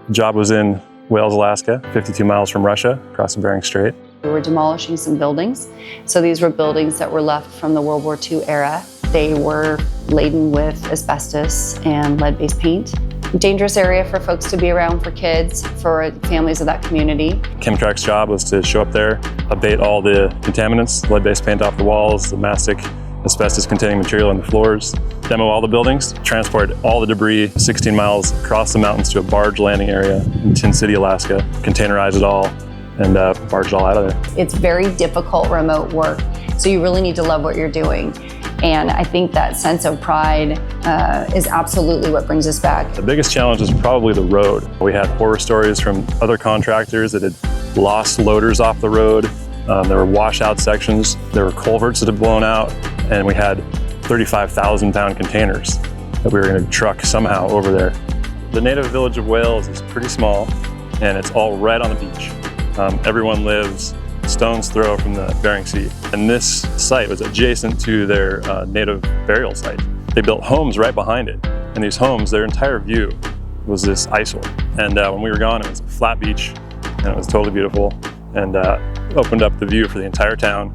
The job was in Wales, Alaska, 52 miles from Russia, across the Bering Strait. We were demolishing some buildings. So these were buildings that were left from the World War II era. They were laden with asbestos and lead-based paint. Dangerous area for folks to be around, for kids, for families of that community. Chemtrack's job was to show up there, abate all the contaminants, lead-based paint off the walls, the mastic, asbestos-containing material on the floors, demo all the buildings, transport all the debris 16 miles across the mountains to a barge landing area in Tin City, Alaska, containerize it all, and barge it all out of there. It's very difficult remote work, so you really need to love what you're doing. And I think that sense of pride is absolutely what brings us back. The biggest challenge is probably the road. We had horror stories from other contractors that had lost loaders off the road. There were washout sections, there were culverts that had blown out, and we had 35,000-pound containers that we were going to truck somehow over there. The native village of Wales is pretty small, and it's all right on the beach. Everyone lives stone's throw from the Bering Sea. And this site was adjacent to their native burial site. They built homes right behind it. And these homes, their entire view was this eyesore. And when we were gone, it was a flat beach, and it was totally beautiful, and opened up the view for the entire town,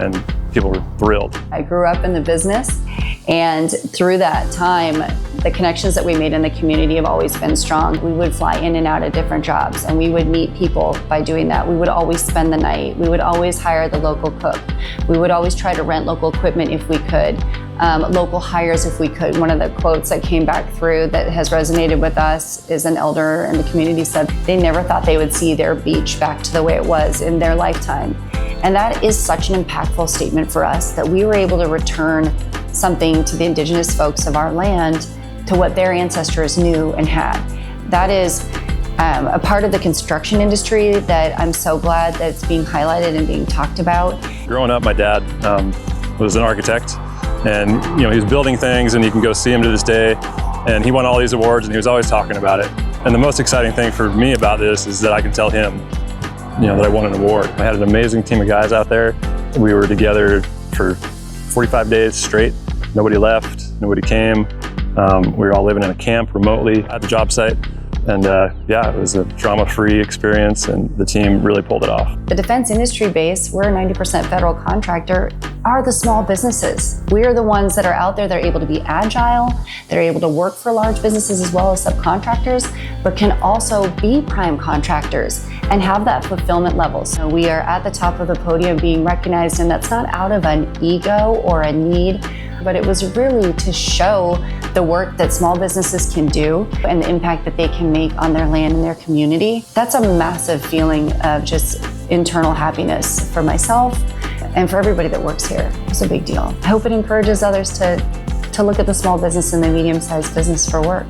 and people were thrilled. I grew up in the business, and through that time, the connections that we made in the community have always been strong. We would fly in and out of different jobs, and we would meet people by doing that. We would always spend the night. We would always hire the local cook. We would always try to rent local equipment if we could, local hires if we could. One of the quotes that came back through that has resonated with us is an elder in the community said they never thought they would see their beach back to the way it was in their lifetime. And that is such an impactful statement for us, that we were able to return something to the indigenous folks of our land to what their ancestors knew and had. That is a part of the construction industry that I'm so glad that it's being highlighted and being talked about. Growing up, my dad was an architect, and he was building things, and you can go see him to this day. And he won all these awards, and he was always talking about it. And the most exciting thing for me about this is that I can tell him that I won an award. I had an amazing team of guys out there. We were together for 45 days straight. Nobody left, nobody came. We were all living in a camp remotely at the job site. And it was a drama-free experience, and the team really pulled it off. The defense industry base, we're a 90% federal contractor, are the small businesses. We are the ones that are out there that are able to be agile, that are able to work for large businesses as well as subcontractors, but can also be prime contractors and have that fulfillment level. So we are at the top of the podium being recognized, and that's not out of an ego or a need, but it was really to show the work that small businesses can do and the impact that they can make on their land and their community. That's a massive feeling of just internal happiness for myself and for everybody that works here. It's a big deal. I hope it encourages others to look at the small business and the medium-sized business for work.